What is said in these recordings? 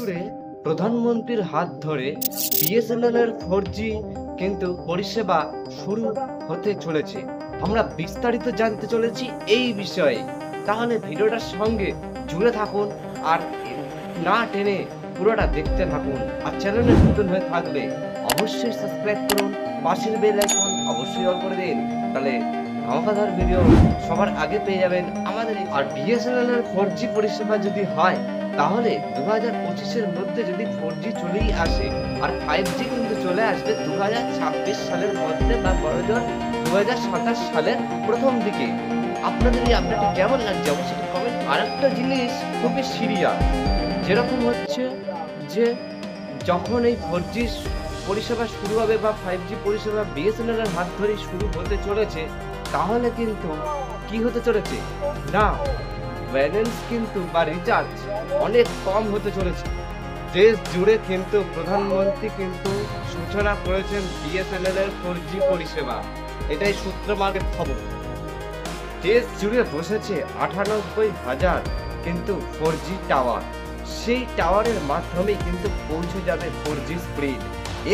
জুড়ে প্রধানমন্ত্রীর হাত ধরে বিএসএনএল এর 4G কিন্তু পরিষেবা শুরু হতে চলেছে। আমরা বিস্তারিত জানতে চলেছি এই বিষয়ে, তাহলে ভিডিওটার সঙ্গে জুড়ে থাকুন আর না টেনে পুরোটা দেখতে থাকুন। আর চ্যানেলে নতুন হয়ে থাকলে অবশ্যই সাবস্ক্রাইব করুন, পাশের বেল আইকন অবশ্যই অন করে দিন, তাহলে ধামাকাদার ভিডিও সবার আগে পেয়ে যাবেন আমাদের। আর বিএসএনএল এর 4G পরিষেবা যদি হয় তাহলে 2025-এর মধ্যে যদি 4G চলেই আসে আর 5G কিন্তু চলে আসবে 2026 সালের মধ্যে বা বড়জোর 2027 সালের প্রথম দিকে। আপনাদের এই আপডেটটা কেমন লাগছে অবশ্যই কমেন্ট। আর একটা জিনিস খুবই সিরিয়াস, যেরকম হচ্ছে যে যখন এই 4G পরিষেবা শুরু হবে বা 5G পরিষেবা বিএসএনএল এর হাত ধরেই শুরু হতে চলেছে, তাহলে কিন্তু কি হতে চলেছে না ব্যালেন্স কিন্তু বা রিচার্জ অনেক কম হতে চলেছে। দেশ জুড়ে কিন্তু প্রধানমন্ত্রী কিন্তু সূচনা করেছেন বিএসএনএল এর 4G পরিষেবা, এটাই সূত্র মার্কেট খবর। দেশ জুড়ে বসেছে 98,000 কিন্তু 4G টাওয়ার, সেই টাওয়ারের মাধ্যমে কিন্তু পৌঁছে যাবে 4G স্পিড।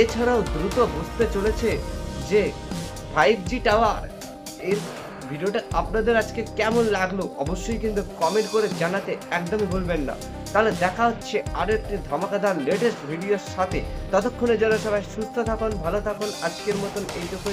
এছাড়াও দ্রুত বুঝতে চলেছে যে 5G টাওয়ার। এর ভিডিওটা আপনাদের আজকে কেমন লাগলো অবশ্যই কিন্তু কমেন্ট করে জানাতে একদমই ভুলবেন না। তাহলে দেখা হচ্ছে আরো একটি ধামাকাদার লেটেস্ট ভিডিওর সাথে। ততক্ষণে যারা সবাই সুস্থ থাকুন, ভালো থাকুন, আজকের মতন এইটুকুই।